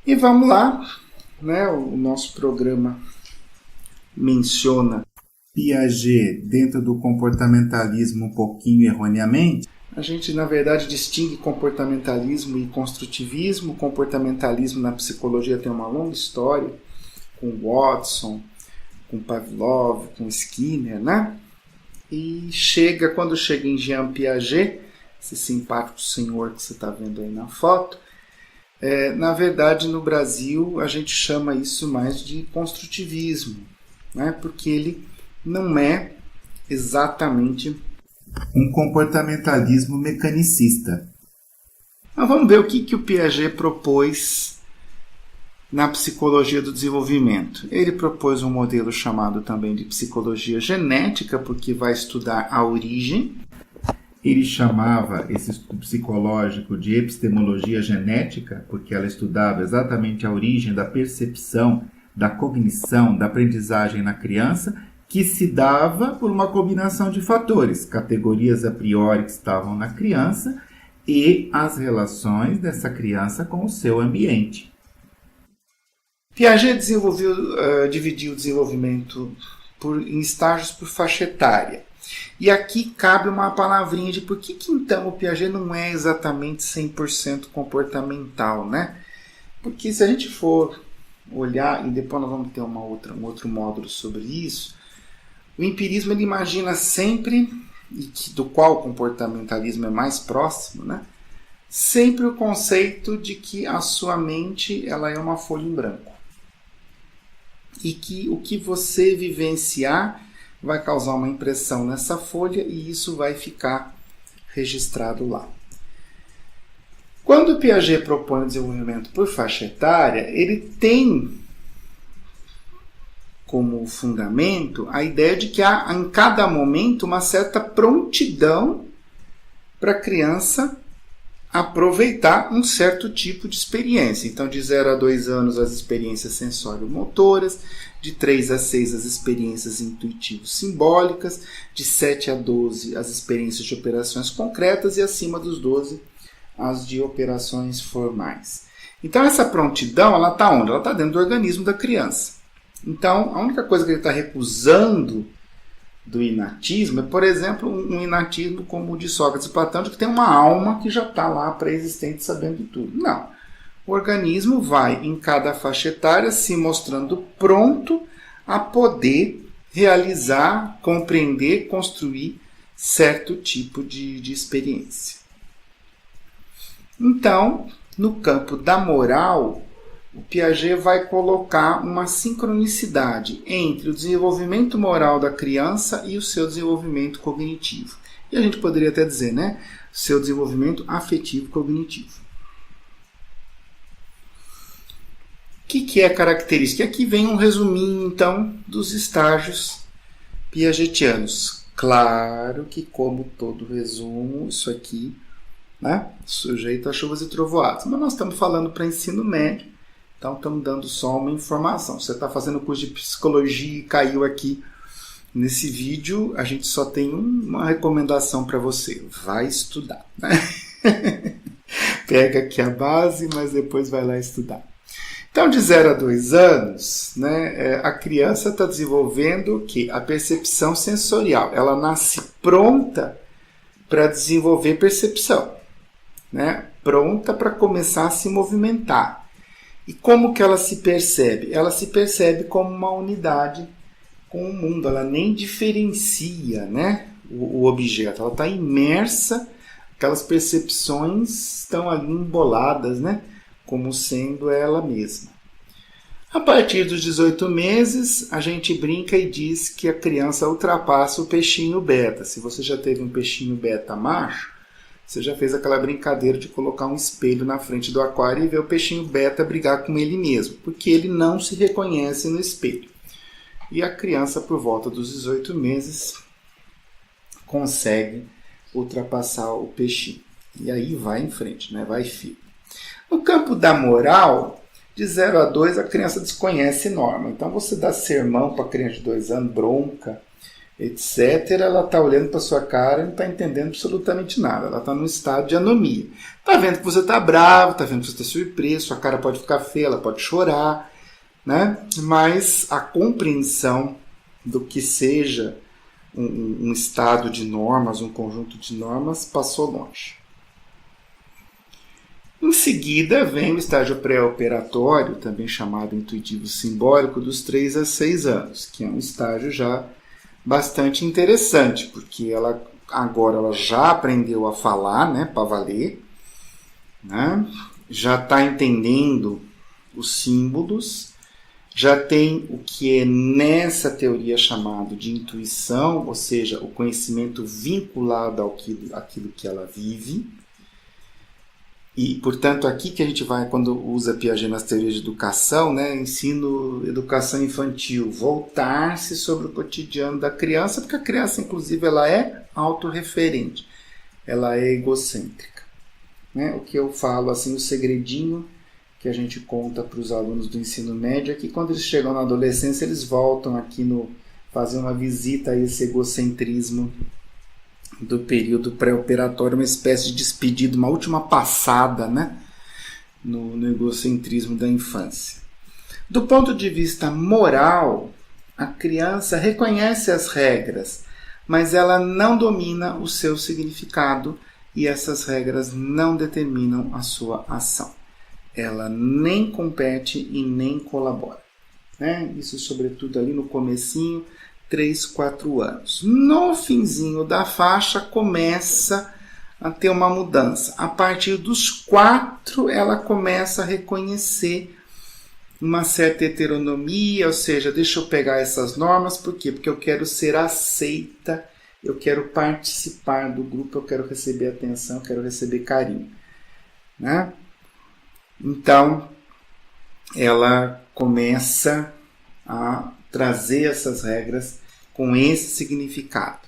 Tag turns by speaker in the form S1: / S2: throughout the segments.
S1: E vamos lá, né? O nosso programa menciona Piaget dentro do comportamentalismo um pouquinho erroneamente. A gente, na verdade, distingue comportamentalismo e construtivismo. O comportamentalismo na psicologia tem uma longa história, com Watson, com Pavlov, com Skinner, né? E quando chega em Jean Piaget, esse simpático senhor que você está vendo aí na foto, na verdade, no Brasil, a gente chama isso mais de construtivismo, né? Porque ele não é exatamente um comportamentalismo mecanicista. Então, vamos ver o que o Piaget propôs na psicologia do desenvolvimento. Ele propôs um modelo chamado também de psicologia genética, porque vai estudar a origem. Ele chamava esse estudo psicológico de epistemologia genética, porque ela estudava exatamente a origem da percepção, da cognição, da aprendizagem na criança, que se dava por uma combinação de fatores, categorias a priori que estavam na criança e as relações dessa criança com o seu ambiente. Piaget dividiu o desenvolvimento em estágios por faixa etária. E aqui cabe uma palavrinha de por que então o Piaget não é exatamente 100% comportamental, né? Porque se a gente for olhar, e depois nós vamos ter um outro módulo sobre isso, o empirismo ele imagina sempre, do qual o comportamentalismo é mais próximo, né? Sempre o conceito de que a sua mente ela é uma folha em branco. E que o que você vivenciar vai causar uma impressão nessa folha e isso vai ficar registrado lá. Quando o Piaget propõe o desenvolvimento por faixa etária, ele tem como fundamento a ideia de que há em cada momento uma certa prontidão para a criança aproveitar um certo tipo de experiência. Então, de 0 a 2 anos, as experiências sensório-motoras, de 3 a 6, as experiências intuitivo-simbólicas, de 7 a 12, as experiências de operações concretas e acima dos 12, as de operações formais. Então, essa prontidão, ela está onde? Ela está dentro do organismo da criança. Então, a única coisa que ele está recusando do inatismo é, por exemplo, um inatismo como o de Sócrates e Platão, de que tem uma alma que já está lá pré-existente sabendo de tudo. Não. O organismo vai, em cada faixa etária, se mostrando pronto a poder realizar, compreender, construir certo tipo de experiência. Então, no campo da moral, o Piaget vai colocar uma sincronicidade entre o desenvolvimento moral da criança e o seu desenvolvimento cognitivo. E a gente poderia até dizer, né? Seu desenvolvimento afetivo-cognitivo. O que é característica? Aqui vem um resuminho, então, dos estágios piagetianos. Claro que, como todo resumo, isso aqui, né, sujeito a chuvas e trovoadas. Mas nós estamos falando para ensino médio, então estamos dando só uma informação. Você está fazendo curso de psicologia e caiu aqui nesse vídeo, a gente só tem uma recomendação para você. Vai estudar, né? Pega aqui a base, mas depois vai lá estudar. Então, de 0 a 2 anos, né, a criança está desenvolvendo o quê? A percepção sensorial. Ela nasce pronta para desenvolver percepção, né? Pronta para começar a se movimentar. E como que ela se percebe? Ela se percebe como uma unidade com o mundo. Ela nem diferencia, né, o objeto. Ela está imersa, aquelas percepções estão ali emboladas, né, como sendo ela mesma. A partir dos 18 meses, a gente brinca e diz que a criança ultrapassa o peixinho beta. Se você já teve um peixinho beta macho, você já fez aquela brincadeira de colocar um espelho na frente do aquário e ver o peixinho beta brigar com ele mesmo, porque ele não se reconhece no espelho. E a criança, por volta dos 18 meses, consegue ultrapassar o peixinho. E aí vai em frente, né? Vai firme. No campo da moral, de 0 a 2, a criança desconhece norma. Então você dá sermão para a criança de 2 anos, bronca, etc., ela está olhando para sua cara e não está entendendo absolutamente nada. Ela está num estado de anomia. Está vendo que você está bravo, está vendo que você está surpreso, sua cara pode ficar feia, ela pode chorar, né? Mas a compreensão do que seja um estado de normas, um conjunto de normas, passou longe. Em seguida, vem o estágio pré-operatório, também chamado intuitivo simbólico, dos 3 a 6 anos, que é um estágio já bastante interessante, porque agora ela já aprendeu a falar, né, para valer, né, já está entendendo os símbolos, já tem o que é nessa teoria chamado de intuição, ou seja, o conhecimento vinculado àquilo que ela vive. E, portanto, aqui que a gente vai, quando usa Piaget nas teorias de educação, né, ensino, educação infantil, voltar-se sobre o cotidiano da criança, porque a criança, inclusive, ela é autorreferente, ela é egocêntrica. Né? O que eu falo, assim, o segredinho que a gente conta para os alunos do ensino médio é que quando eles chegam na adolescência, eles voltam aqui fazer uma visita a esse egocentrismo do período pré-operatório, uma espécie de despedida, uma última passada, né, no egocentrismo da infância. Do ponto de vista moral, a criança reconhece as regras, mas ela não domina o seu significado e essas regras não determinam a sua ação. Ela nem compete e nem colabora. Né? Isso, sobretudo, ali no comecinho, 3, 4 anos. No finzinho da faixa começa a ter uma mudança. A partir dos 4, ela começa a reconhecer uma certa heteronomia, ou seja, deixa eu pegar essas normas, por quê? Porque eu quero ser aceita, eu quero participar do grupo, eu quero receber atenção, eu quero receber carinho. Né? Então, ela começa a trazer essas regras com esse significado.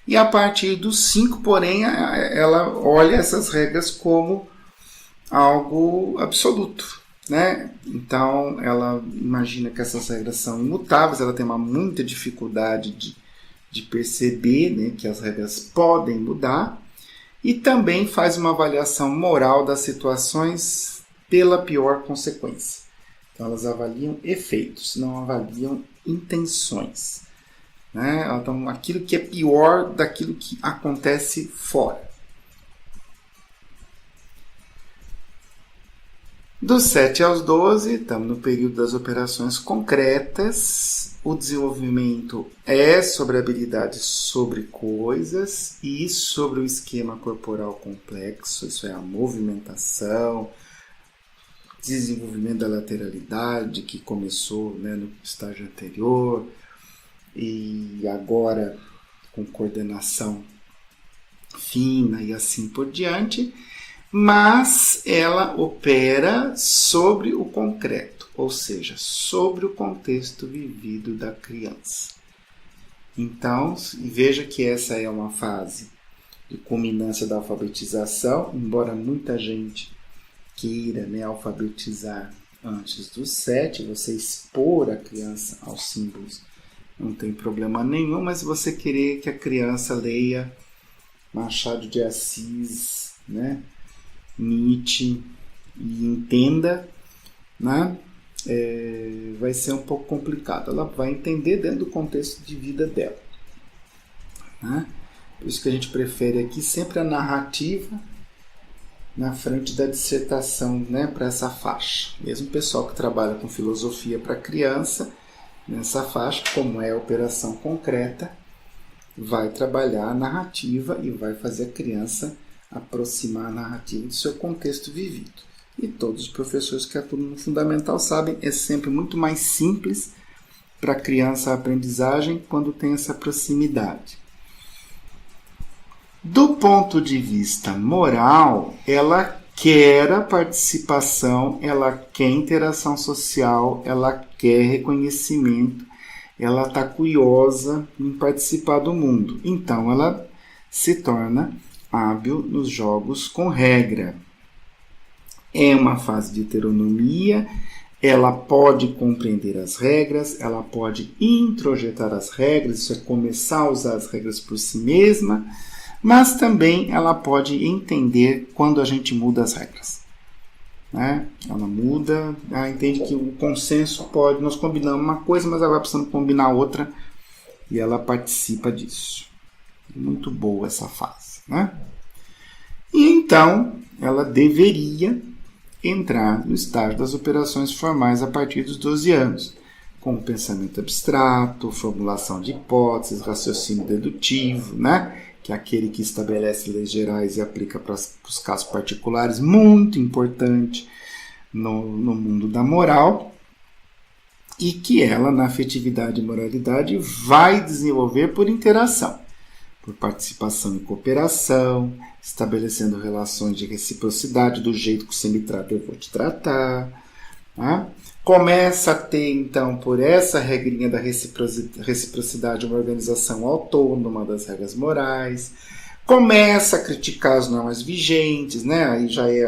S1: E a partir dos 5, porém, ela olha essas regras como algo absoluto. Né? Então, ela imagina que essas regras são imutáveis, ela tem muita dificuldade de perceber, né, que as regras podem mudar, e também faz uma avaliação moral das situações pela pior consequência. Então, elas avaliam efeitos, não avaliam intenções. Né? Então, aquilo que é pior daquilo que acontece fora. Dos 7 aos 12, estamos no período das operações concretas. O desenvolvimento é sobre habilidades sobre coisas e sobre o esquema corporal complexo, isso é a movimentação, desenvolvimento da lateralidade, que começou, né, no estágio anterior, e agora com coordenação fina e assim por diante, mas ela opera sobre o concreto, ou seja, sobre o contexto vivido da criança. Então, veja que essa é uma fase de culminância da alfabetização, embora muita gente queira, né, alfabetizar antes dos 7, você expor a criança aos símbolos não tem problema nenhum, mas você querer que a criança leia Machado de Assis, né, Nietzsche e entenda, né, vai ser um pouco complicado. Ela vai entender dentro do contexto de vida dela. Né? Por isso que a gente prefere aqui sempre a narrativa na frente da dissertação, né, para essa faixa. Mesmo o pessoal que trabalha com filosofia para criança, nessa faixa, como é a operação concreta, vai trabalhar a narrativa e vai fazer a criança aproximar a narrativa do seu contexto vivido. E todos os professores que atuam no fundamental sabem, é sempre muito mais simples para a criança a aprendizagem quando tem essa proximidade. Do ponto de vista moral, ela quer a participação, ela quer interação social, ela quer reconhecimento, ela está curiosa em participar do mundo. Então, ela se torna hábil nos jogos com regra. É uma fase de heteronomia, ela pode compreender as regras, ela pode introjetar as regras, isso é começar a usar as regras por si mesma, mas também ela pode entender quando a gente muda as regras. Né? Ela muda, ela entende que o consenso pode, nós combinamos uma coisa, mas ela precisa combinar outra, e ela participa disso. Muito boa essa fase. Né? E então, ela deveria entrar no estágio das operações formais a partir dos 12 anos, com o pensamento abstrato, formulação de hipóteses, raciocínio dedutivo, né? Que é aquele que estabelece leis gerais e aplica para os casos particulares, muito importante no mundo da moral, e que ela, na afetividade e moralidade, vai desenvolver por interação, por participação e cooperação, estabelecendo relações de reciprocidade do jeito que você me trata, eu vou te tratar. Tá? Começa a ter, então, por essa regrinha da reciprocidade, uma organização autônoma das regras morais. Começa a criticar as normas vigentes, né? Aí já é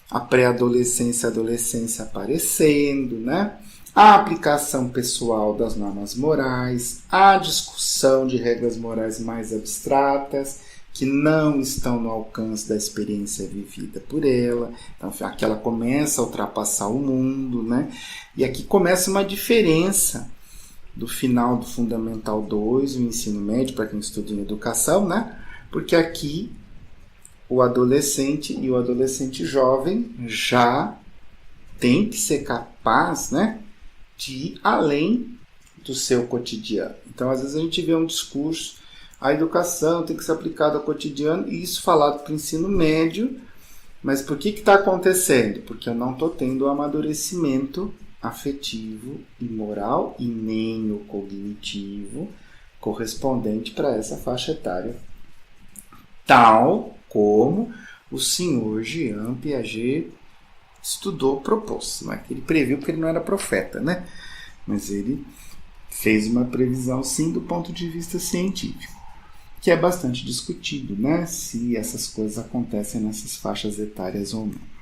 S1: a pré-adolescência, a adolescência aparecendo, né? A aplicação pessoal das normas morais, a discussão de regras morais mais abstratas, que não estão no alcance da experiência vivida por ela. Então, aqui ela começa a ultrapassar o mundo, né? E aqui começa uma diferença do final do Fundamental 2, o ensino médio, para quem estuda em educação, né? Porque aqui o adolescente e o adolescente jovem já tem que ser capaz, né, de ir além do seu cotidiano. Então, às vezes a gente vê um discurso, a educação tem que ser aplicada ao cotidiano, e isso falado para o ensino médio, mas por que está acontecendo? Porque eu não estou tendo o amadurecimento afetivo e moral, e nem o cognitivo correspondente para essa faixa etária, tal como o senhor Jean Piaget estudou, propôs. Não é que ele previu, porque ele não era profeta, né? Mas ele fez uma previsão, sim, do ponto de vista científico, que é bastante discutido, né? Se essas coisas acontecem nessas faixas etárias ou não.